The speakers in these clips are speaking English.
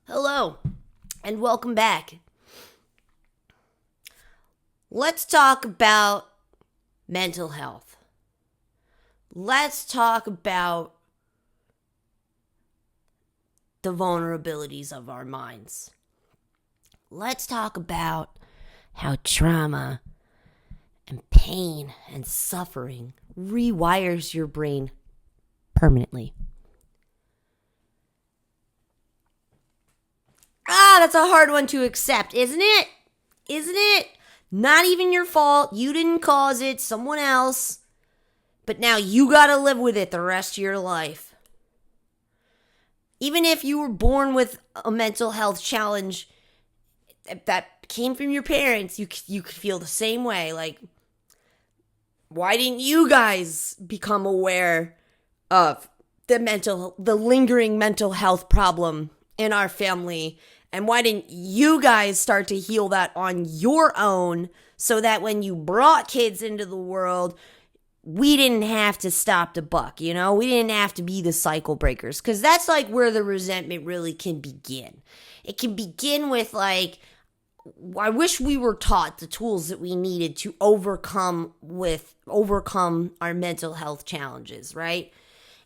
Hello, and welcome back. Let's talk about mental health. Let's talk about the vulnerabilities of our minds. Let's talk about how trauma and pain and suffering rewires your brain permanently. That's a hard one to accept, isn't it? Isn't it? Not even your fault. You didn't cause it, someone else. But now you gotta live with it the rest of your life. Even if you were born with a mental health challenge that came from your parents, you could feel the same way. Like, why didn't you guys become aware of the lingering mental health problem in our family? And why didn't you guys start to heal that on your own so that when you brought kids into the world, we didn't have to stop the buck, We didn't have to be the cycle breakers. Because that's like where the resentment really can begin. It can begin with like, I wish we were taught the tools that we needed to overcome our mental health challenges, right?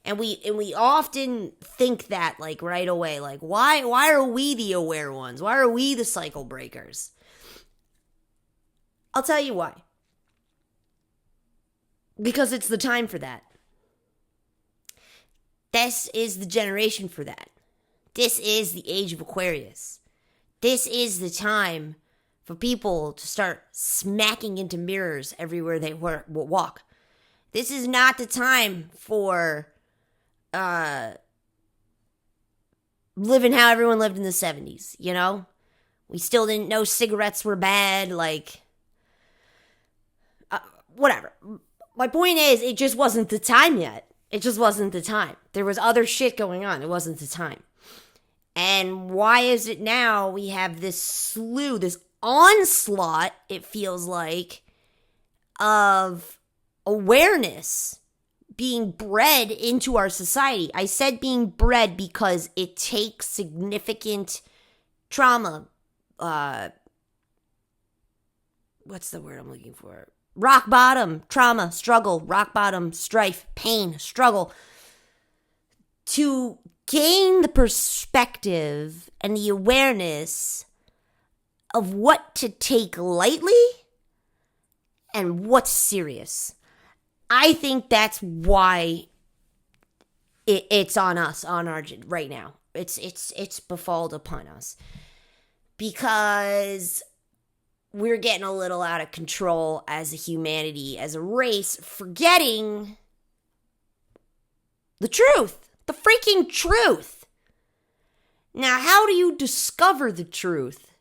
And we often think that like right away, like why are we the aware ones? Why are we the cycle breakers? I'll tell you why. Because it's the time for that. This is the generation for that. This is the age of Aquarius. This is the time for people to start smacking into mirrors everywhere they walk. This is not the time for living how everyone lived in the 70s, We still didn't know cigarettes were bad, whatever. My point is, it just wasn't the time yet. It just wasn't the time. There was other shit going on. It wasn't the time. And why is it now we have this onslaught, it feels like, of awareness being bred into our society? I said being bred because it takes significant trauma. What's the word I'm looking for? Rock bottom, trauma, struggle, rock bottom, strife, pain, struggle. To gain the perspective and the awareness of what to take lightly and what's serious. I think that's why it's on us, on our right now. It's befalled upon us because we're getting a little out of control as a humanity, as a race, forgetting the truth, the freaking truth. Now, how do you discover the truth?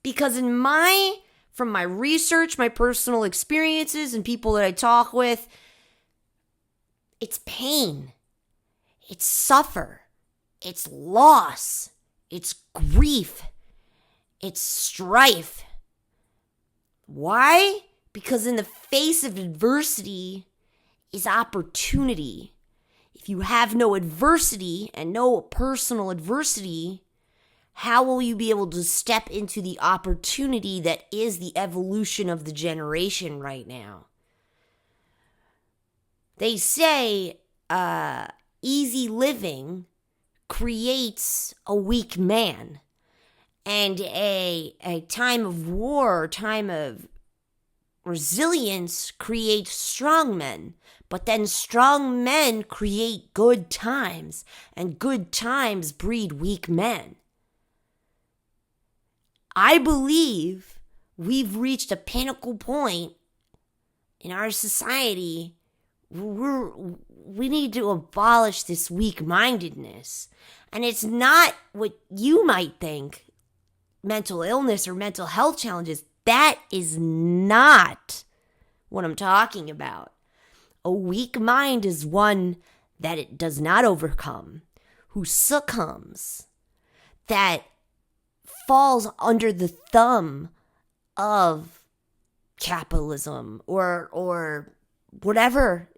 Because from my research, my personal experiences, and people that I talk with, it's pain, it's suffer, it's loss, it's grief, it's strife. Why? Because in the face of adversity is opportunity. If you have no adversity and no personal adversity, how will you be able to step into the opportunity that is the evolution of the generation right now? They say easy living creates a weak man. And a time of war, time of resilience creates strong men. But then strong men create good times. And good times breed weak men. I believe we've reached a pinnacle point in our society where we need to abolish this weak-mindedness. And it's not what you might think, mental illness or mental health challenges. That is not what I'm talking about. A weak mind is one that it does not overcome, who succumbs, that falls under the thumb of capitalism or whatever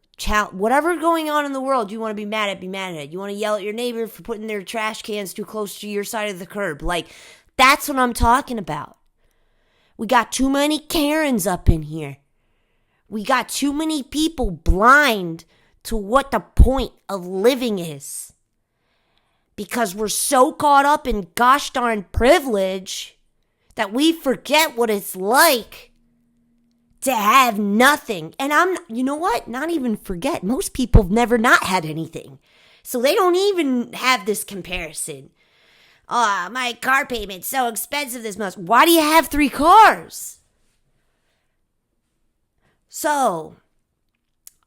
whatever going on in the world, you want to be mad at it. You want to yell at your neighbor for putting their trash cans too close to your side of the curb. Like, that's what I'm talking about. We got too many Karens up in here. We got too many people blind to what the point of living is. Because we're so caught up in gosh darn privilege that we forget what it's like to have nothing. And you know what? Not even forget. Most people have never not had anything. So they don't even have this comparison. Oh, my car payment's so expensive this month. Why do you have 3 cars? So,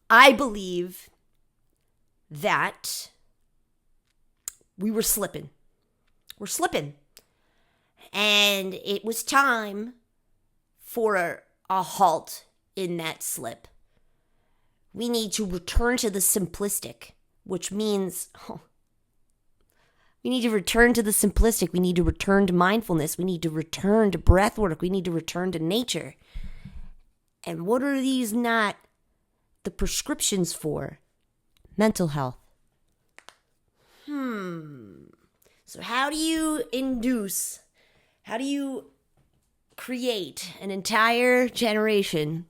I believe that we were slipping. We're slipping. And it was time for a halt in that slip. We need to return to the simplistic, which means... we need to return to the simplistic. We need to return to mindfulness. We need to return to breath work. We need to return to nature. And what are these not the prescriptions for? Mental health. So how do you create an entire generation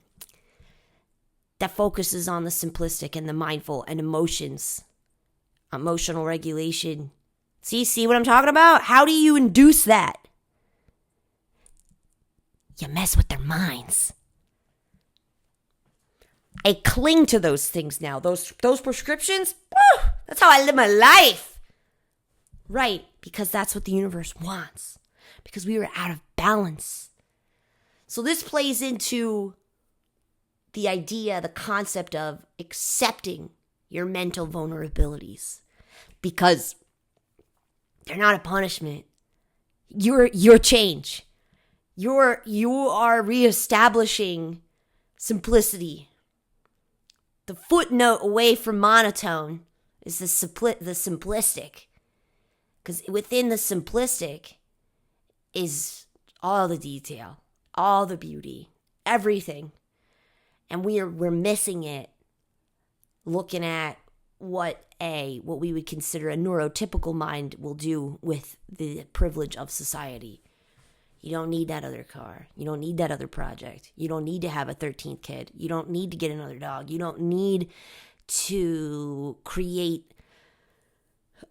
that focuses on the simplistic and the mindful and emotions, emotional regulation? See what I'm talking about? How do you induce that? You mess with their minds. I cling to those things now. Those prescriptions, that's how I live my life. Right, because that's what the universe wants. Because we were out of balance. So this plays into the idea, the concept of accepting your mental vulnerabilities. Because they're not a punishment. You're change. You are reestablishing simplicity. The footnote away from monotone is the simplistic. Because within the simplistic is all the detail, all the beauty, everything. And we're missing it looking at what we would consider a neurotypical mind will do with the privilege of society. You don't need that other car. You don't need that other project. You don't need to have a 13th kid. You don't need to get another dog. You don't need to create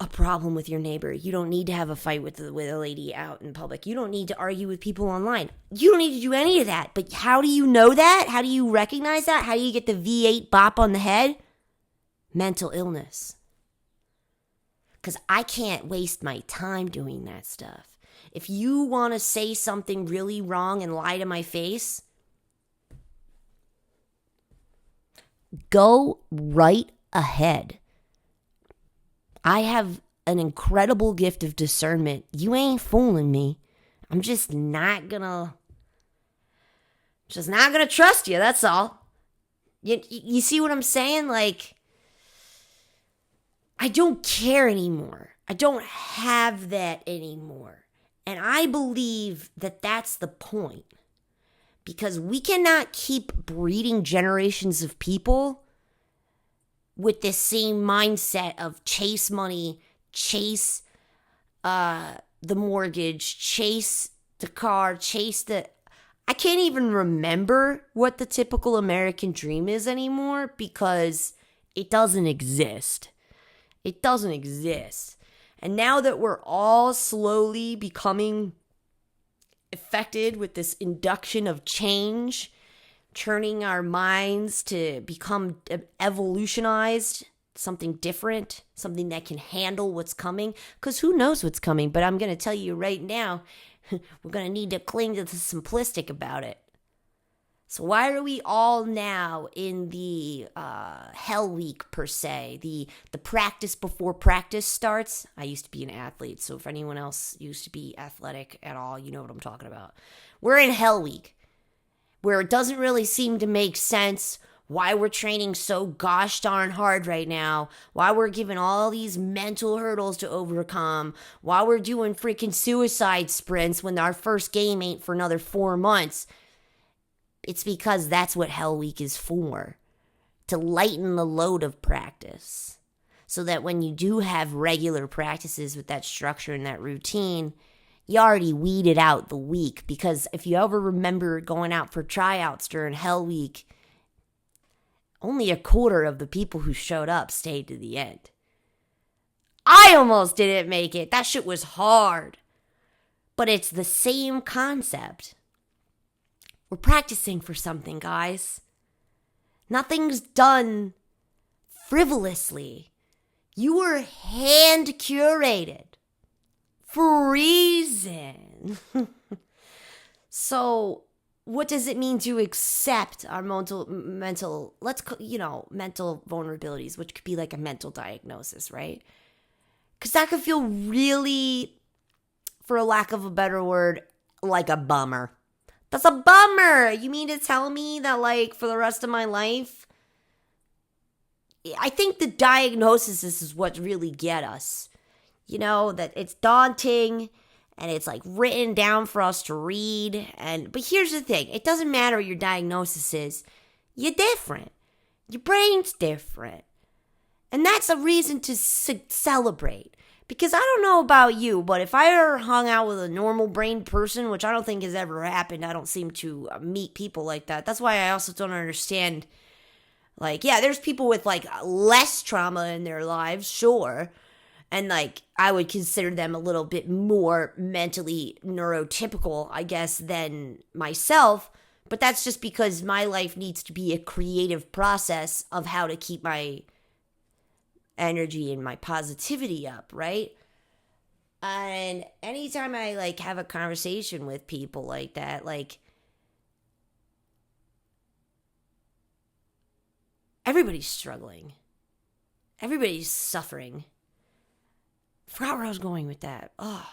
a problem with your neighbor. You don't need to have a fight with a lady out in public. You don't need to argue with people online. You don't need to do any of that. But how do you know that? How do you recognize that? How do you get the V8 bop on the head? Mental illness. Because I can't waste my time doing that stuff. If you want to say something really wrong and lie to my face, go right ahead. I have an incredible gift of discernment. You ain't fooling me. I'm just not gonna trust you, that's all. You see what I'm saying? Like, I don't care anymore. I don't have that anymore. And I believe that that's the point. Because we cannot keep breeding generations of people with this same mindset of chase money, chase the mortgage, chase the car, I can't even remember what the typical American dream is anymore because it doesn't exist. It doesn't exist. And now that we're all slowly becoming affected with this induction of change, turning our minds to become evolutionized, something different, something that can handle what's coming. Because who knows what's coming? But I'm going to tell you right now, we're going to need to cling to the simplistic about it. So why are we all now in the hell week, per se? The practice before practice starts? I used to be an athlete, so if anyone else used to be athletic at all, you know what I'm talking about. We're in hell week, where it doesn't really seem to make sense why we're training so gosh darn hard right now, why we're given all these mental hurdles to overcome, why we're doing freaking suicide sprints when our first game ain't for another 4 months. It's because that's what Hell Week is for. to lighten the load of practice so that when you do have regular practices with that structure and that routine, you already weeded out the weak. Because if you ever remember going out for tryouts during Hell Week, only a quarter of the people who showed up stayed to the end. I almost didn't make it. That shit was hard. But it's the same concept. We're practicing for something, guys. Nothing's done frivolously. You were hand curated for a reason. So, what does it mean to accept our mental vulnerabilities, which could be like a mental diagnosis, right? Because that could feel really, for a lack of a better word, like a bummer. That's a bummer. You mean to tell me that, like, for the rest of my life? I think the diagnosis is what really get us. You know, that it's daunting and it's like written down for us to read. But here's the thing. It doesn't matter what your diagnosis is. You're different. Your brain's different. And that's a reason to celebrate. Because I don't know about you, but if I ever hung out with a normal brain person, which I don't think has ever happened, I don't seem to meet people like that. That's why I also don't understand. Like, yeah, there's people with like less trauma in their lives, sure. And like, I would consider them a little bit more mentally neurotypical, I guess, than myself. But that's just because my life needs to be a creative process of how to keep my energy and my positivity up, right? And anytime I like have a conversation with people like that, like, everybody's struggling. Everybody's suffering. Forgot where I was going with that. Oh,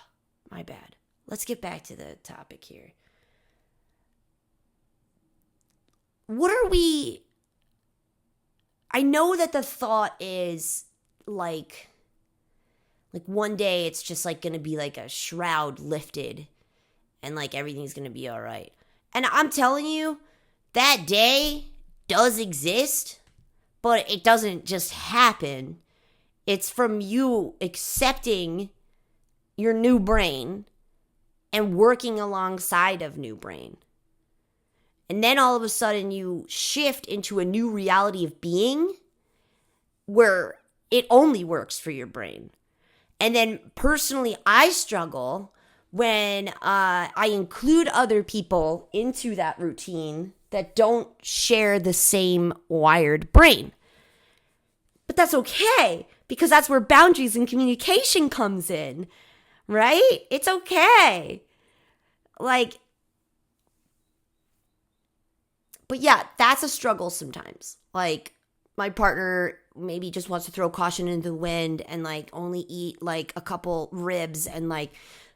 my bad. Let's get back to the topic here. What are we... I know that the thought is like one day it's just like going to be like a shroud lifted and like everything's going to be all right. And I'm telling you, that day does exist, but it doesn't just happen. It's from you accepting your new brain and working alongside of new brain. And then all of a sudden you shift into a new reality of being where it only works for your brain. And then personally, I struggle when I include other people into that routine that don't share the same wired brain. But that's okay, because that's where boundaries and communication comes in, right? It's okay. Like, but yeah, that's a struggle sometimes. Like, my partner maybe just wants to throw caution into the wind and like only eat like a couple ribs and like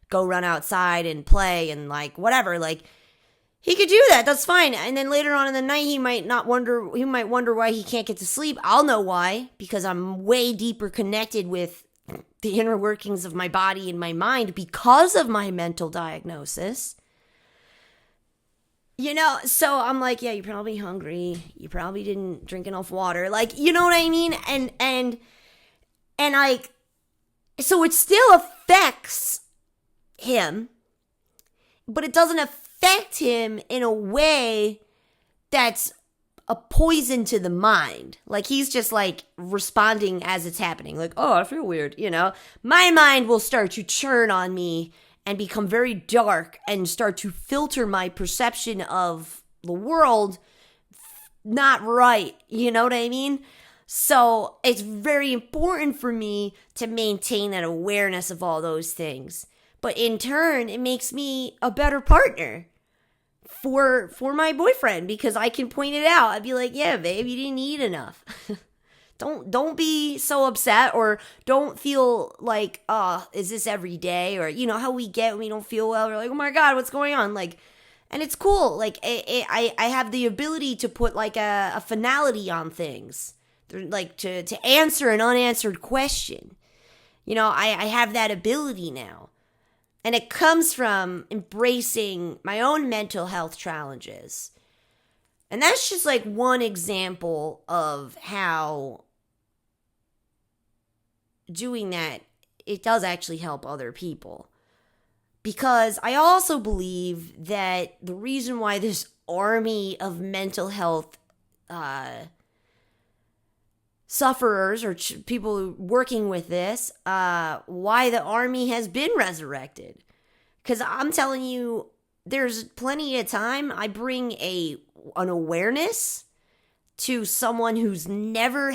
go run outside and play and like whatever. Like, he could do that. That's fine. And then later on in the night, he might wonder why he can't get to sleep. I'll know why, because I'm way deeper connected with the inner workings of my body and my mind because of my mental diagnosis. You know, so I'm like, yeah, you're probably hungry. You probably didn't drink enough water. Like, you know what I mean? And like, so it still affects him, but it doesn't affect him in a way that's a poison to the mind. Like, he's just like responding as it's happening. Like, oh, I feel weird, you know? My mind will start to churn on me and become very dark and start to filter my perception of the world not right. You know what I mean? So it's very important for me to maintain that awareness of all those things. But in turn, it makes me a better partner for my boyfriend, because I can point it out. I'd be like, yeah, babe, you didn't eat enough. Don't be so upset, or don't feel like, oh, is this every day? Or, you know, how we get when we don't feel well. We're like, oh my God, what's going on? Like, and it's cool. Like, I have the ability to put like a finality on things. Like to answer an unanswered question. You know, I have that ability now. And it comes from embracing my own mental health challenges. And that's just like one example of how doing that, it does actually help other people. Because I also believe that the reason why this army of mental health sufferers or people working with this, why the army has been resurrected. Because I'm telling you, there's plenty of time I bring an awareness to someone who's never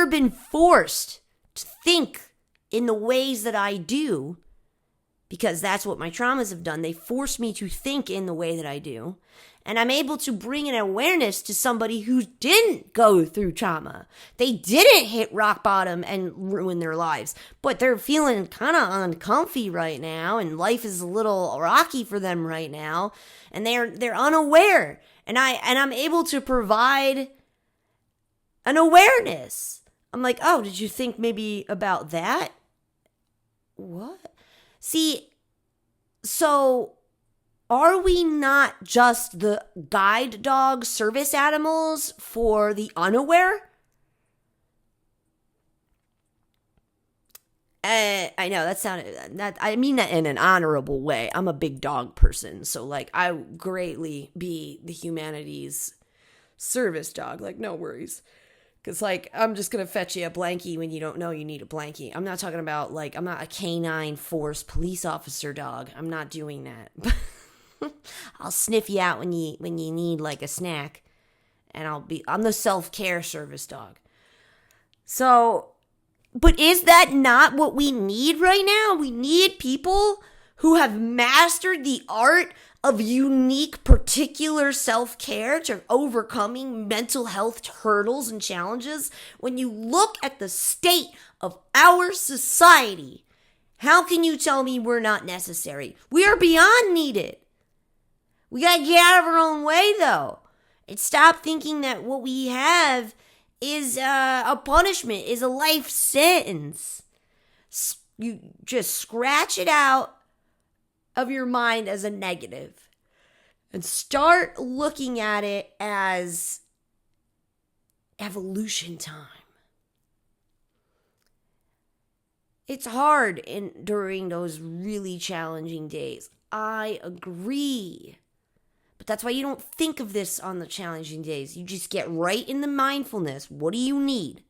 been forced to think in the ways that I do, because that's what my traumas have done. They forced me to think in the way that I do. And I'm able to bring an awareness to somebody who didn't go through trauma. They didn't hit rock bottom and ruin their lives, but they're feeling kind of uncomfy right now, and life is a little rocky for them right now, and they're unaware. And I'm able to provide an awareness. I'm like, oh, did you think maybe about that? What? See, so are we not just the guide dog service animals for the unaware? I know that sounded, I mean that in an honorable way. I'm a big dog person, so like I greatly be the humanities service dog. Like, no worries. Because, like, I'm just going to fetch you a blankie when you don't know you need a blankie. I'm not talking about, like, I'm not a canine force police officer dog. I'm not doing that. I'll sniff you out when you need, like, a snack. And I'm the self-care service dog. So, but is that not what we need right now? We need people who have mastered the art of unique, particular self-care to overcoming mental health hurdles and challenges. When you look at the state of our society, how can you tell me we're not necessary? We are beyond needed. We gotta get out of our own way, though, and stop thinking that what we have is a punishment, is a life sentence. You just scratch it out of your mind as a negative and start looking at it as evolution time. It's hard during those really challenging days. I agree. But that's why you don't think of this on the challenging days. You just get right in the mindfulness. What do you need?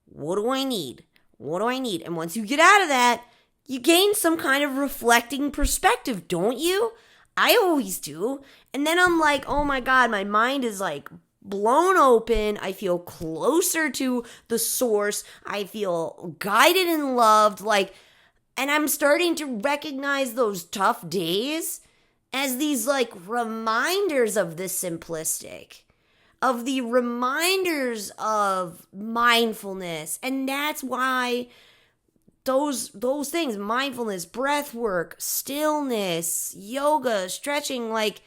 What do I need? What do I need? And once you get out of that, you gain some kind of reflecting perspective, don't you? I always do. And then I'm like, oh my God, my mind is like blown open. I feel closer to the source. I feel guided and loved. And I'm starting to recognize those tough days as these like reminders of the simplistic, of the reminders of mindfulness. And that's why those things, mindfulness, breath work, stillness, yoga, stretching, like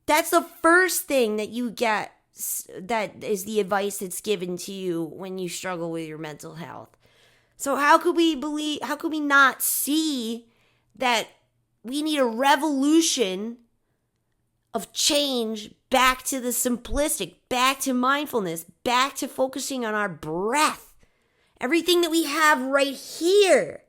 that's the first thing that you get, that is the advice that's given to you when you struggle with your mental health. So how could we not see that we need a revolution of change back to the simplistic, back to mindfulness, back to focusing on our breath? Everything that we have right here,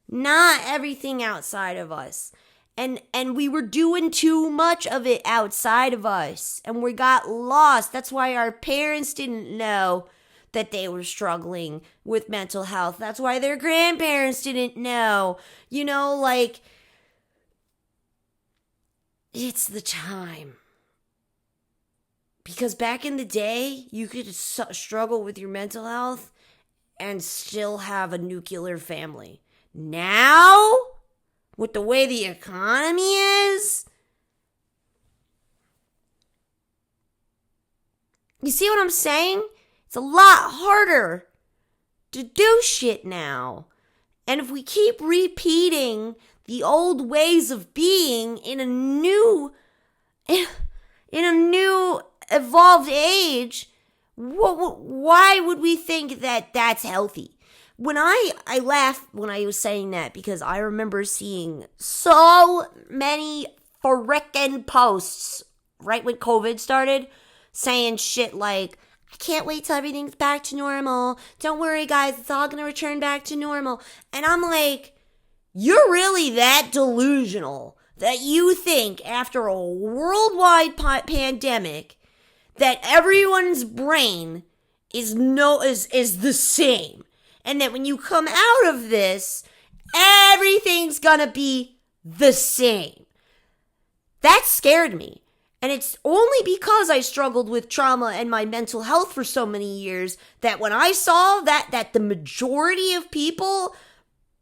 not everything outside of us. And we were doing too much of it outside of us, and we got lost. That's why our parents didn't know that they were struggling with mental health. That's why their grandparents didn't know. It's the time. Because back in the day, you could struggle with your mental health and still have a nuclear family. Now, with the way the economy is, you see what I'm saying? It's a lot harder to do shit now. And if we keep repeating the old ways of being in a new evolved age, why would we think that that's healthy? When I laugh when I was saying that, because I remember seeing so many frickin' posts right when COVID started, saying shit like, I can't wait till everything's back to normal. Don't worry, guys. It's all going to return back to normal. And I'm like, you're really that delusional that you think after a worldwide pandemic that everyone's brain is the same. And that when you come out of this, everything's going to be the same. That scared me. And it's only because I struggled with trauma and my mental health for so many years that when I saw that the majority of people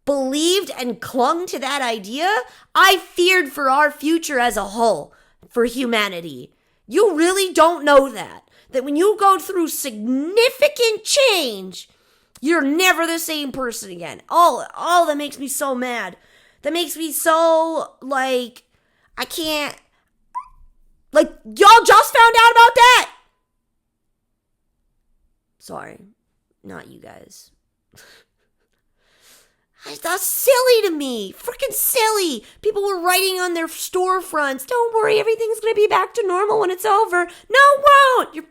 believed and clung to that idea, I feared for our future as a whole, for humanity. You really don't know that when you go through significant change, you're never the same person again. Oh, that makes me so mad. That makes me so, like, I can't. Like, y'all just found out about that? Sorry, not you guys. That's silly to me. Freaking silly. People were writing on their storefronts, don't worry, everything's going to be back to normal when it's over. No, it won't. Your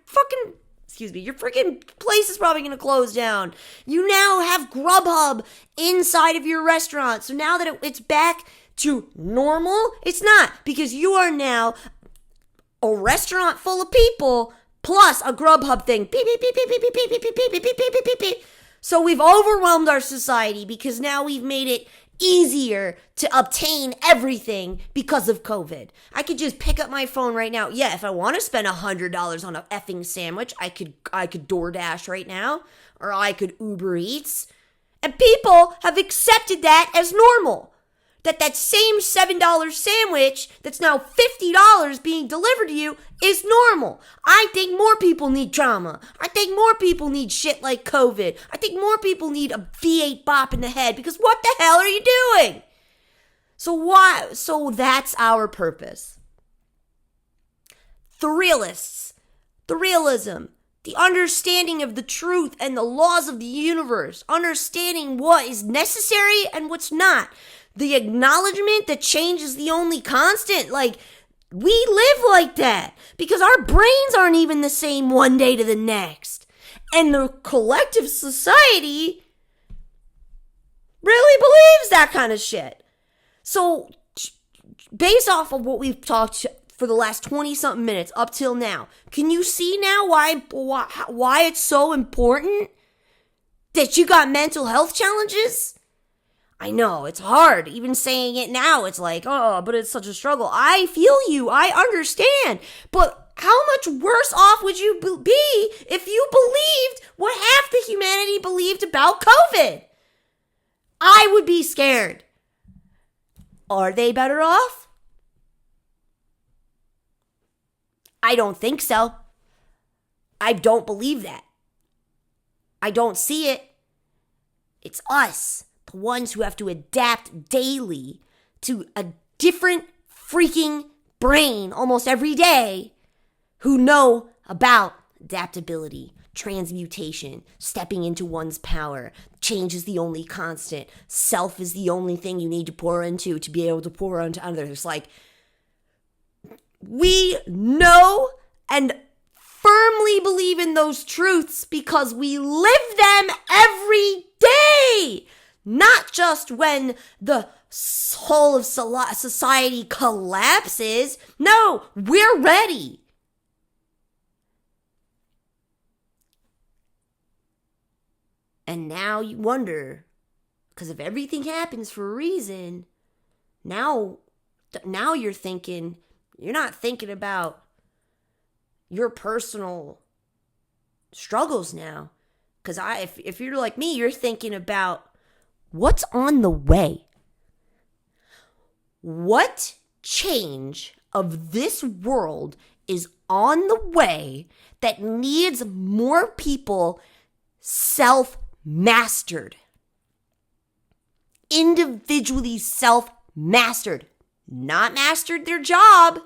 freaking place is probably going to close down. You now have Grubhub inside of your restaurant. So now that it's back to normal, it's not. Because you are now a restaurant full of people plus a Grubhub thing. Beep, beep, beep, beep, beep, beep, beep, beep, beep, beep, beep, beep, beep, beep. So we've overwhelmed our society because now we've made it easier to obtain everything because of COVID. I could just pick up my phone right now. Yeah, if I want to spend $100 on a effing sandwich, I could DoorDash right now, or I could Uber Eats. And people have accepted that as normal. That same $7 sandwich that's now $50 being delivered to you is normal. I think more people need trauma. I think more people need shit like COVID. I think more people need a V8 bop in the head because what the hell are you doing? So that's our purpose. The realists, the realism, the understanding of the truth and the laws of the universe, understanding what is necessary and what's not. The acknowledgement that change is the only constant. Like, we live like that because our brains aren't even the same one day to the next. And the collective society really believes that kind of shit. So, based off of what we've talked for the last 20-something minutes up till now, can you see now why it's so important that you got mental health challenges? I know, it's hard. Even saying it now, it's like, oh, but it's such a struggle. I feel you. I understand. But how much worse off would you be if you believed what half the humanity believed about COVID? I would be scared. Are they better off? I don't think so. I don't believe that. I don't see it. It's us. The ones who have to adapt daily to a different freaking brain almost every day who know about adaptability, transmutation, stepping into one's power. Change is the only constant. Self is the only thing you need to pour into to be able to pour onto others. Like, we know and firmly believe in those truths because we live them every day. Not just when the whole of society collapses. No, we're ready. And now you wonder, because if everything happens for a reason, now you're not thinking about your personal struggles now. Because if you're like me, you're thinking about what's on the way? What change of this world is on the way that needs more people self-mastered? Individually self-mastered. Not mastered their job.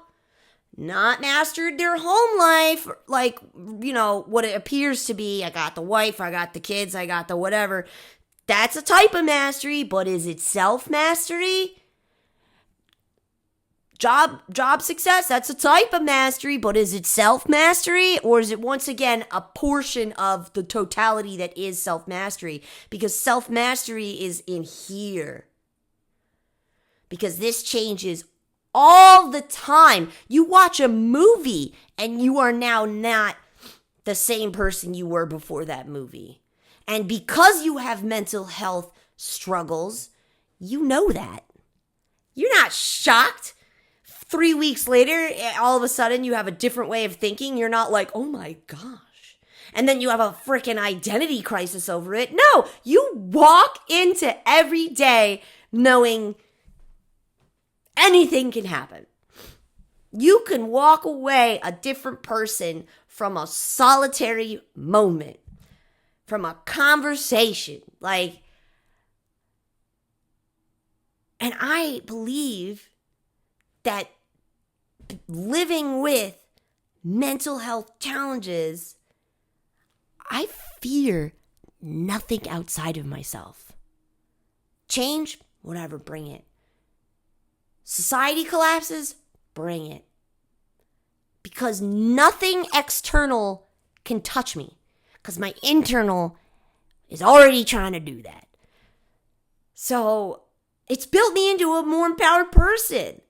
Not mastered their home life. Like, what it appears to be. I got the wife, I got the kids, I got the whatever. That's a type of mastery, but is it self-mastery? Job success, that's a type of mastery, but is it self-mastery, or is it once again a portion of the totality that is self-mastery? Because self-mastery is in here. Because this changes all the time. You watch a movie and you are now not the same person you were before that movie. And because you have mental health struggles, you know that. You're not shocked. 3 weeks later, all of a sudden you have a different way of thinking. You're not like, oh my gosh. And then you have a freaking identity crisis over it. No, you walk into every day knowing anything can happen. You can walk away a different person from a solitary moment, from a conversation. And I believe that living with mental health challenges, I fear nothing outside of myself. Change, whatever, bring it. Society collapses, bring it. Because nothing external can touch me. Because my internal is already trying to do that. So it's built me into a more empowered person.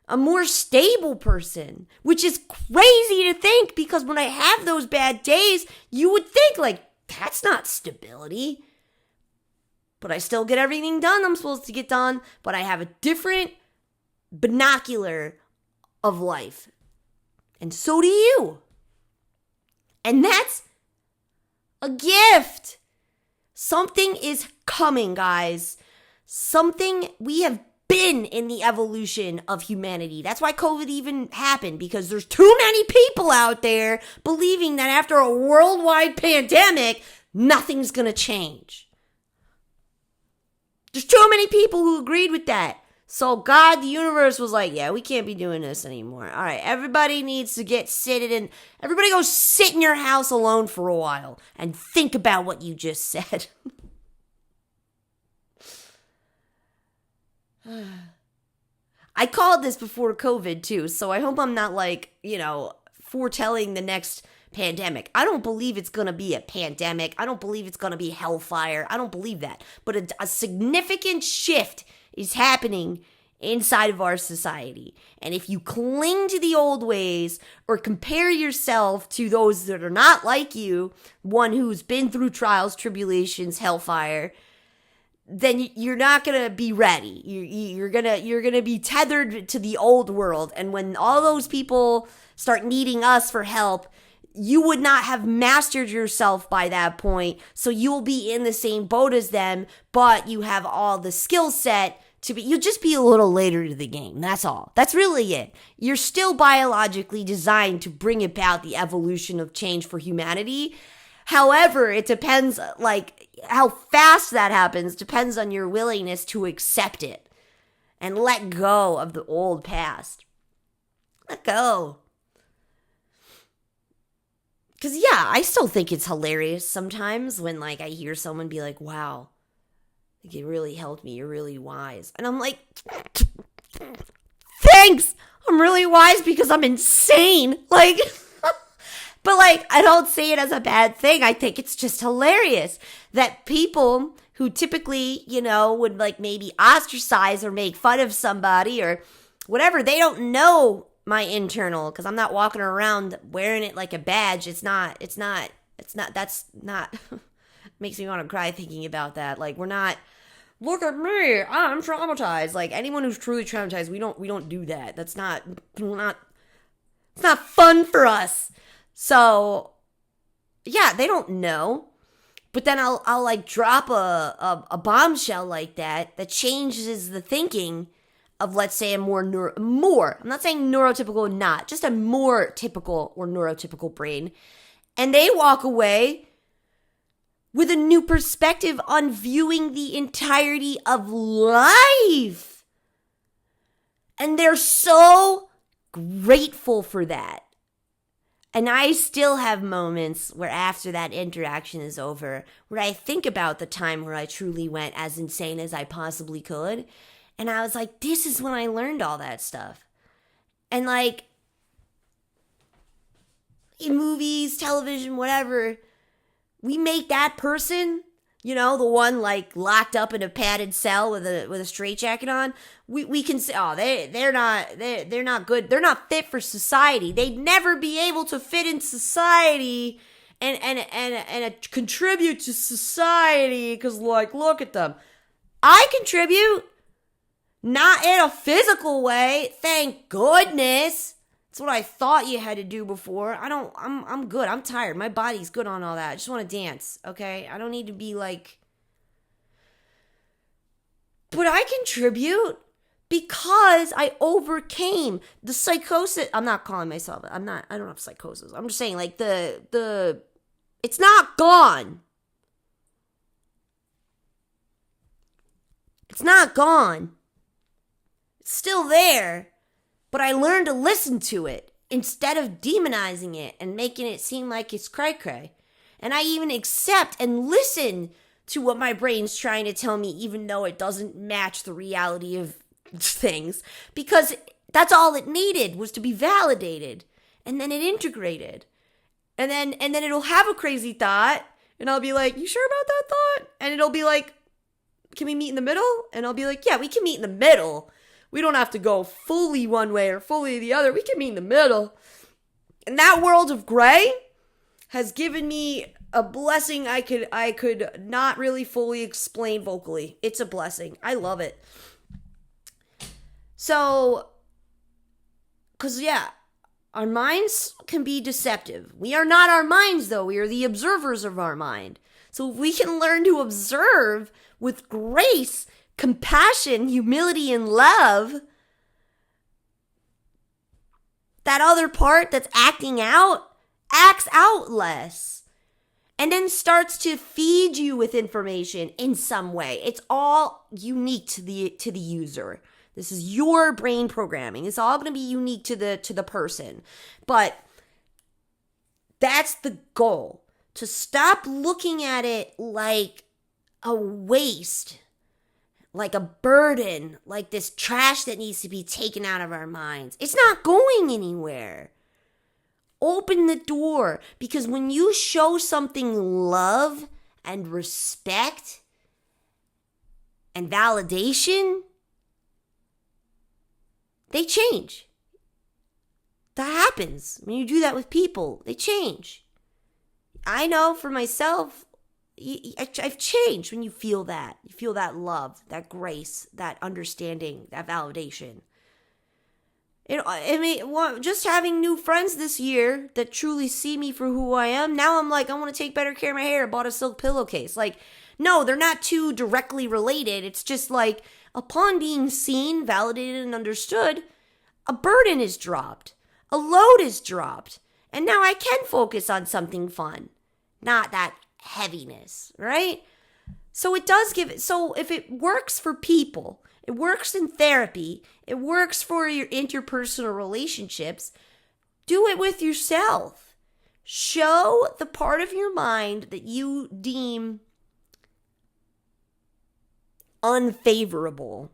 A more stable person. Which is crazy to think, because when I have those bad days, you would think that's not stability. But I still get everything done I'm supposed to get done. But I have a different binocular of life. And so do you. And that's a gift. Something is coming, guys. We have been in the evolution of humanity. That's why COVID even happened, because there's too many people out there believing that after a worldwide pandemic, nothing's going to change. There's too many people who agreed with that. So God, the universe was like, yeah, we can't be doing this anymore. All right, everybody needs to get seated, and everybody go sit in your house alone for a while and think about what you just said. I called this before COVID too, so I hope I'm not foretelling the next pandemic. I don't believe it's going to be a pandemic. I don't believe it's going to be hellfire. I don't believe that. But a significant shift is happening inside of our society. And if you cling to the old ways or compare yourself to those that are not like you, one who's been through trials, tribulations, hellfire, then you're not going to be ready. You're going to be tethered to the old world. And when all those people start needing us for help, you would not have mastered yourself by that point. So you'll be in the same boat as them, but you have all the skill set you'll just be a little later to the game. That's all. That's really it. You're still biologically designed to bring about the evolution of change for humanity. However, it depends, how fast that happens depends on your willingness to accept it and let go of the old past. Let go. Because, yeah, I still think it's hilarious sometimes when, I hear someone be like, wow, it really helped me. You're really wise. And I'm like, thanks. I'm really wise because I'm insane. But I don't say it as a bad thing. I think it's just hilarious that people who typically, would maybe ostracize or make fun of somebody or whatever, they don't know my internal, because I'm not walking around wearing it like a badge. It's not, makes me want to cry thinking about that. We're not, look at me, I'm traumatized. Anyone who's truly traumatized, we don't do that. It's not fun for us. So, yeah, they don't know. But then I'll drop a bombshell like that changes the thinking of, let's say, a more, I'm not saying neurotypical, not, just a more typical or neurotypical brain. And they walk away with a new perspective on viewing the entirety of life. And they're so grateful for that. And I still have moments where after that interaction is over, where I think about the time where I truly went as insane as I possibly could. And I was like, this is when I learned all that stuff. And like in movies, television, whatever, we make that person, the one like locked up in a padded cell with a straitjacket on. We can say, oh, they're not good. They're not fit for society. They'd never be able to fit in society and contribute to society because, like, look at them. I contribute, not in a physical way. Thank goodness. That's what I thought you had to do before. I'm good. I'm tired. My body's good on all that. I just want to dance, okay? I don't need to be like... But I contribute because I overcame the psychosis. I'm not calling myself... I don't have psychosis. I'm just saying, like, the it's not gone. It's not gone. It's still there. But I learned to listen to it instead of demonizing it and making it seem like it's cray-cray. And I even accept and listen to what my brain's trying to tell me, even though it doesn't match the reality of things. Because that's all it needed, was to be validated. And then it integrated. And then it'll have a crazy thought. And I'll be like, you sure about that thought? And it'll be like, can we meet in the middle? And I'll be like, yeah, we can meet in the middle. We don't have to go fully one way or fully the other. We can meet in the middle. And that world of gray has given me a blessing I could not really fully explain vocally. It's a blessing. I love it. So, because yeah, our minds can be deceptive. We are not our minds, though. We are the observers of our mind. So if we can learn to observe with grace, compassion, humility, and love, that other part that's acting out acts out less and then starts to feed you with information in some way. It's all unique to the user. This is your brain programming. It's all going to be unique to the person. But that's the goal, to stop looking at it like a waste, like a burden, like this trash that needs to be taken out of our minds. It's not going anywhere. Open the door, because when you show something love and respect and validation, they change. That happens. When you do that with people, they change. I know for myself, I've changed when you feel that. You feel that love, that grace, that understanding, that validation. Just having new friends this year that truly see me for who I am. Now I'm like, I want to take better care of my hair. I bought a silk pillowcase. Like, no, they're not too directly related. It's just like, upon being seen, validated, and understood, a burden is dropped. A load is dropped. And now I can focus on something fun. Not that heaviness, right? So it does give it. So if it works for people, it works in therapy, it works for your interpersonal relationships, do it with yourself. Show the part of your mind that you deem unfavorable.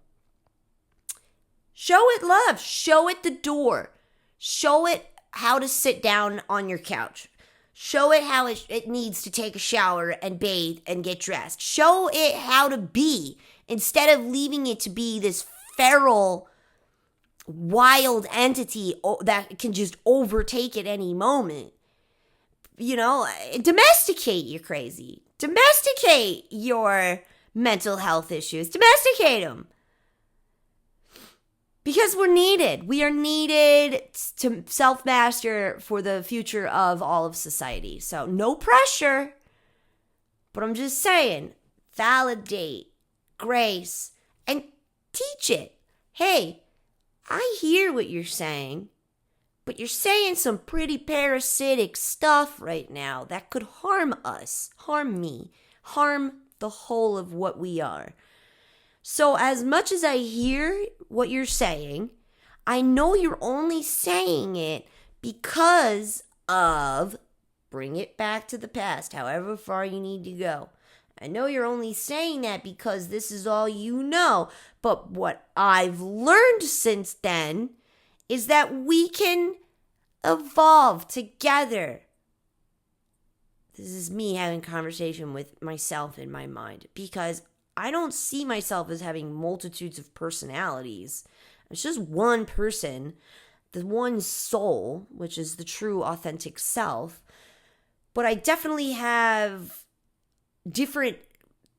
Show it love. Show it the door. Show it how to sit down on your couch. Show it how it needs to take a shower and bathe and get dressed. Show it how to be, instead of leaving it to be this feral, wild entity that can just overtake at any moment. Domesticate your crazy. Domesticate your mental health issues. Domesticate them. Because we're needed. We are needed to self-master for the future of all of society. So no pressure. But I'm just saying, validate, grace, and teach it. Hey, I hear what you're saying, but you're saying some pretty parasitic stuff right now that could harm us, harm me, harm the whole of what we are. So as much as I hear what you're saying, I know you're only saying it because of, bring it back to the past, however far you need to go. I know you're only saying that because this is all you know. But what I've learned since then is that we can evolve together. This is me having a conversation with myself in my mind, because I don't see myself as having multitudes of personalities. It's just one person, the one soul, which is the true authentic self. But I definitely have different,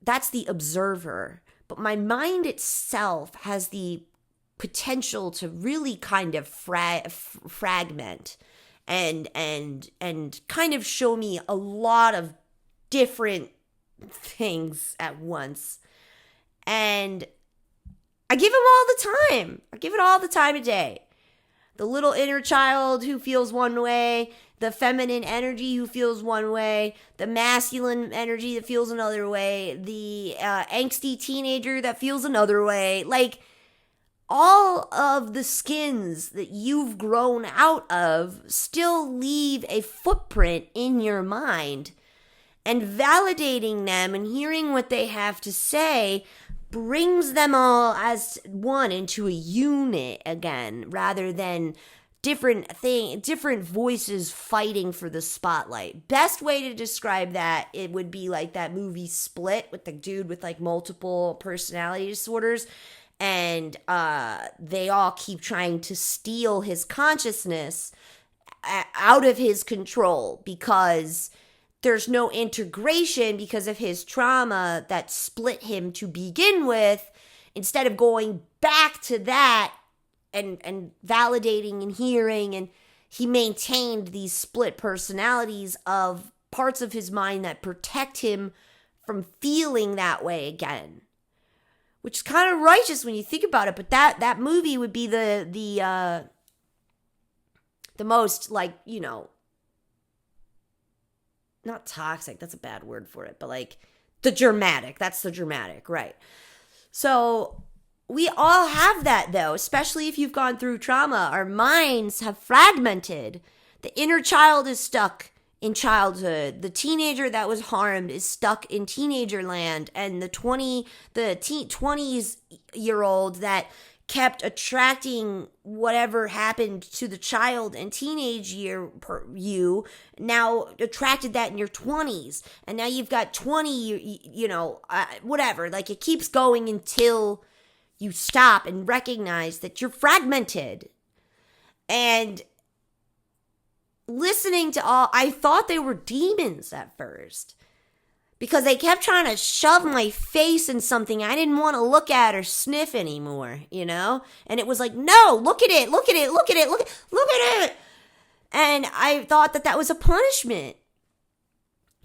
that's the observer. But my mind itself has the potential to really kind of fragment and kind of show me a lot of different things at once. And I give them all the time. I give it all the time of day. The little inner child who feels one way, the feminine energy who feels one way, the masculine energy that feels another way, the angsty teenager that feels another way. Like, all of the skins that you've grown out of still leave a footprint in your mind. And validating them and hearing what they have to say brings them all as one into a unit again, rather than different voices fighting for the spotlight. Best way to describe that, it would be like that movie Split with the dude with like multiple personality disorders, and they all keep trying to steal his consciousness out of his control because there's no integration because of his trauma that split him to begin with. Instead of going back to that and validating and hearing, and he maintained these split personalities of parts of his mind that protect him from feeling that way again, which is kind of righteous when you think about it. But that movie would be the most, like, you know, not toxic, that's a bad word for it, but like the dramatic, that's the dramatic, right? So we all have that though, especially if you've gone through trauma. Our minds have fragmented. The inner child is stuck in childhood. The teenager that was harmed is stuck in teenager land. And the 20s-year-old that kept attracting whatever happened to the child and teenage you now attracted that in your 20s. And now you've got 20, whatever. Like, it keeps going until you stop and recognize that you're fragmented. And listening to all, I thought they were demons at first, because they kept trying to shove my face in something I didn't want to look at or sniff anymore, you know? And it was like, no, look at it, look at it, look at it, look at it. And I thought that was a punishment.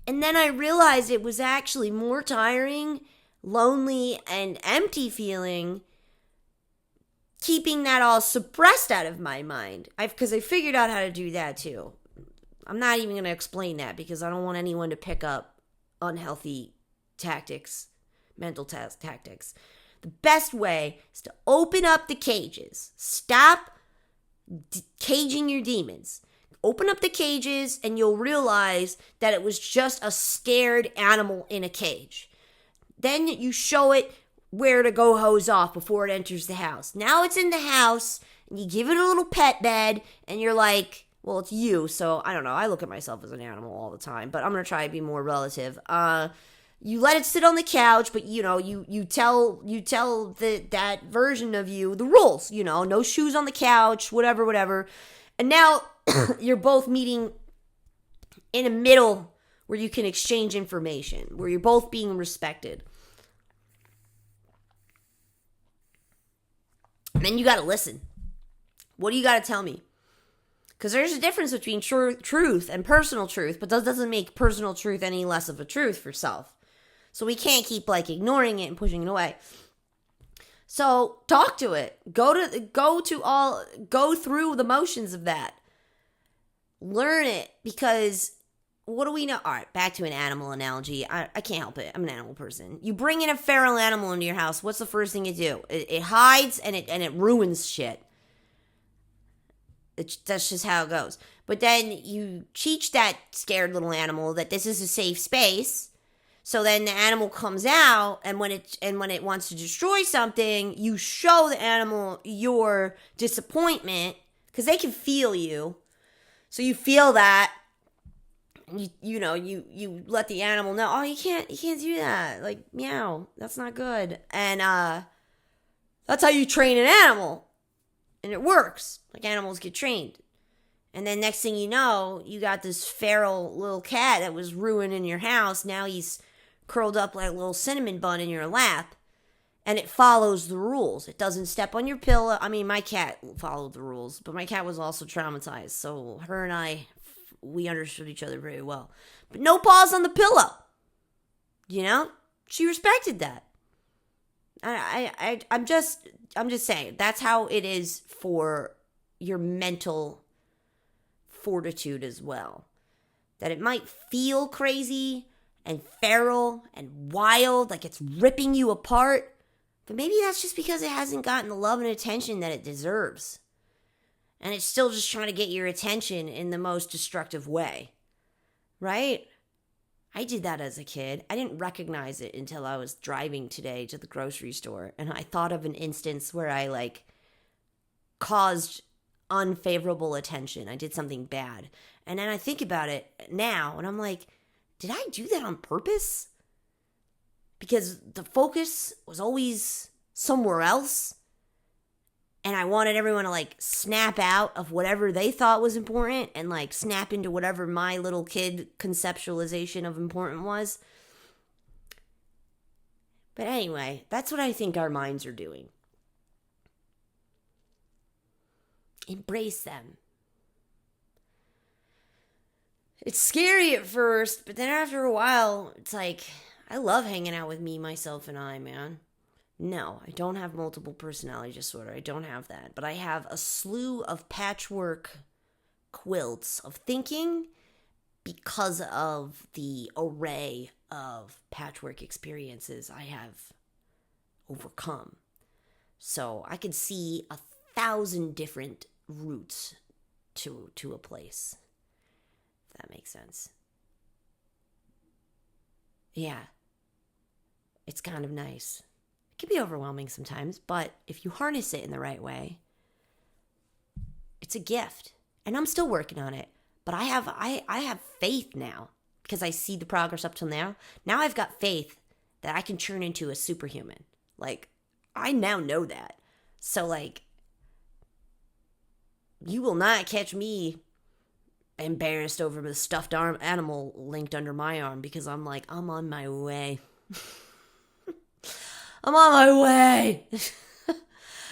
And then I realized it was actually more tiring, lonely, and empty feeling keeping that all suppressed out of my mind. Because I figured out how to do that too. I'm not even going to explain that because I don't want anyone to pick up unhealthy tactics, mental tactics. The best way is to open up the cages. Stop caging your demons. Open up the cages and you'll realize that it was just a scared animal in a cage. Then you show it where to go hose off before it enters the house. Now it's in the house and you give it a little pet bed and you're like, well, it's you, so I don't know. I look at myself as an animal all the time, but I'm going to try to be more relative. You let it sit on the couch, but you tell that version of you the rules, no shoes on the couch, whatever. And now you're both meeting in a middle where you can exchange information, where you're both being respected. And then you got to listen. What do you got to tell me? Because there's a difference between truth and personal truth, but that doesn't make personal truth any less of a truth for self. So we can't keep ignoring it and pushing it away. So talk to it. Go through the motions of that. Learn it, because what do we know? All right, back to an animal analogy. I can't help it. I'm an animal person. You bring in a feral animal into your house. What's the first thing you do? It hides and it ruins shit. That's just how it goes. But then you teach that scared little animal that this is a safe space. So then the animal comes out, and when it wants to destroy something, you show the animal your disappointment because they can feel you. So you feel that, and you let the animal know, oh, you can't do that. Like, meow, that's not good. And that's how you train an animal, and it works. Like, animals get trained. And then next thing you know, you got this feral little cat that was ruining your house. Now he's curled up like a little cinnamon bun in your lap. And it follows the rules. It doesn't step on your pillow. I mean, my cat followed the rules, but my cat was also traumatized. So her and I, we understood each other very well. But no paws on the pillow. You know? She respected that. I'm just saying, that's how it is for your mental fortitude as well. That it might feel crazy and feral and wild, like it's ripping you apart, but maybe that's just because it hasn't gotten the love and attention that it deserves. And it's still just trying to get your attention in the most destructive way. Right? I did that as a kid. I didn't recognize it until I was driving today to the grocery store. And I thought of an instance where I caused unfavorable attention. I did something bad. And then I think about it now and I'm like, did I do that on purpose? Because the focus was always somewhere else. And I wanted everyone to snap out of whatever they thought was important and snap into whatever my little kid conceptualization of important was. But anyway, that's what I think our minds are doing. Embrace them. It's scary at first, but then after a while, it's like, I love hanging out with me, myself, and I, man. No, I don't have multiple personality disorder. I don't have that. But I have a slew of patchwork quilts of thinking because of the array of patchwork experiences I have overcome. So I could see 1,000 different routes to a place. If that makes sense. Yeah. It's kind of nice. It can be overwhelming sometimes, but if you harness it in the right way, it's a gift. And I'm still working on it, but I have faith now because I see the progress up till now. Now I've got faith that I can turn into a superhuman. I now know that. So you will not catch me embarrassed over the stuffed animal linked under my arm because I'm on my way. I'm on my way.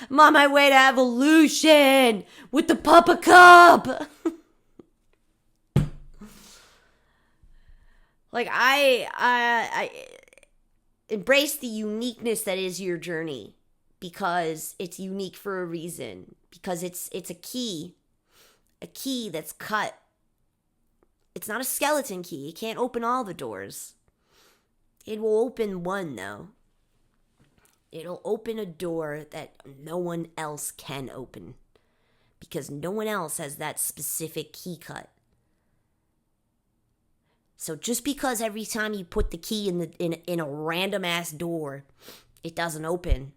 I'm on my way to evolution with the Papa Cup. I embrace the uniqueness that is your journey because it's unique for a reason. Because it's a key that's cut. It's not a skeleton key. It can't open all the doors. It will open one, though. It'll open a door that no one else can open because no one else has that specific key cut. So just because every time you put the key in a random ass door, it doesn't open.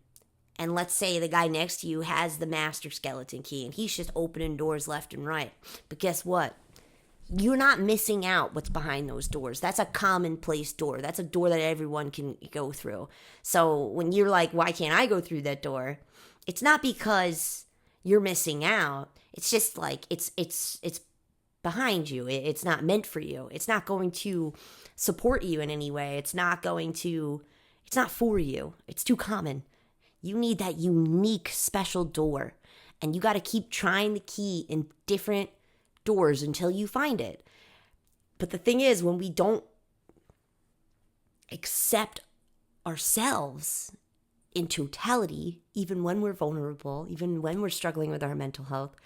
And let's say the guy next to you has the master skeleton key and he's just opening doors left and right. But guess what? You're not missing out what's behind those doors. That's a commonplace door. That's a door that everyone can go through. So when you're like, why can't I go through that door? It's not because you're missing out. It's just it's behind you. It's not meant for you. It's not going to support you in any way. It's not for you. It's too common. You need that unique special door. And you got to keep trying the key in different doors until you find it. But the thing is, when we don't accept ourselves in totality, even when we're vulnerable, even when we're struggling with our mental health,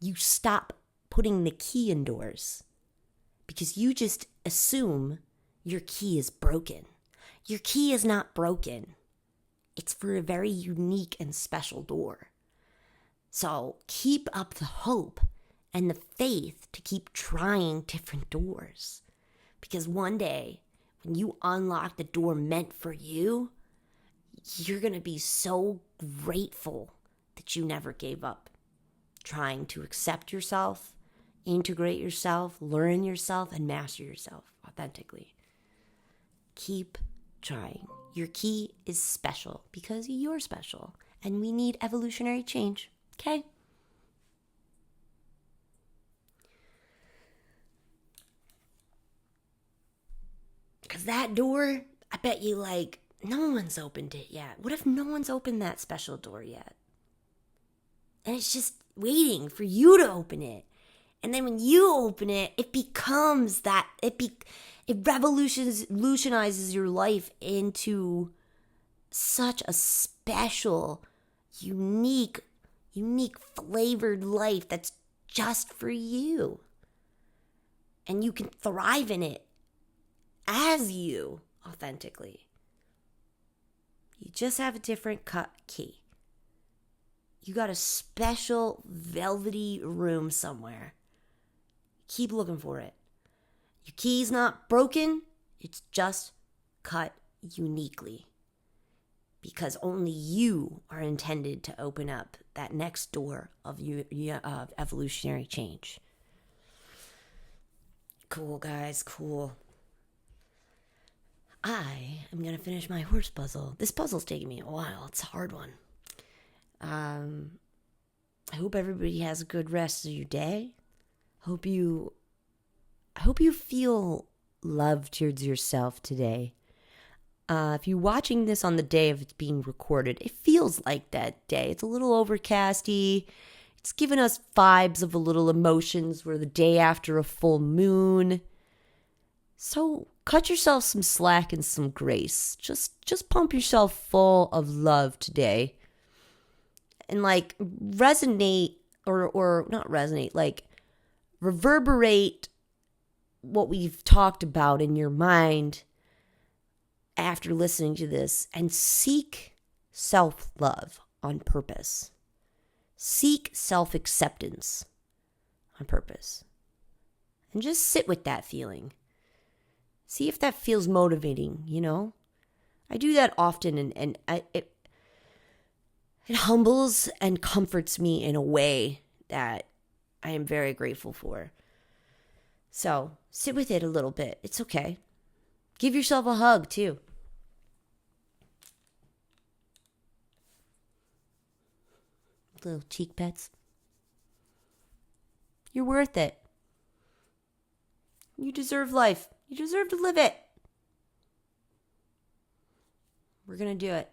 you stop putting the key in doors because you just assume your key is broken. Your key is not broken. It's for a very unique and special door. So keep up the hope and the faith to keep trying different doors. Because one day, when you unlock the door meant for you, you're going to be so grateful that you never gave up. trying to accept yourself, integrate yourself, learn yourself, and master yourself authentically. Keep trying. Your key is special because you're special, and we need evolutionary change, okay? Because that door, I bet you, no one's opened it yet. What if no one's opened that special door yet? And it's just waiting for you to open it. And then when you open it, it becomes that, it revolutionizes your life into such a special, unique flavored life that's just for you. And you can thrive in it as you authentically. You just have a different key. You got a special velvety room somewhere. Keep looking for it. Your key's not broken. It's just cut uniquely. Because only you are intended to open up that next door of evolutionary change. Cool, guys, cool. I am going to finish my horse puzzle. This puzzle's taking me a while. It's a hard one. I hope everybody has a good rest of your day. I hope you feel love towards yourself today. If you're watching this on the day of it's being recorded, it feels like that day. It's a little overcasty. It's giving us vibes of a little emotions. We're the day after a full moon. So cut yourself some slack and some grace. Just pump yourself full of love today. And resonate or not resonate, reverberate what we've talked about in your mind after listening to this, and seek self-love on purpose. Seek self-acceptance on purpose. And just sit with that feeling. See if that feels motivating, I do that often, and it humbles and comforts me in a way that I am very grateful for. So sit with it a little bit. It's okay. Give yourself a hug, too. Little cheek pets. You're worth it. You deserve life. You deserve to live it. We're going to do it.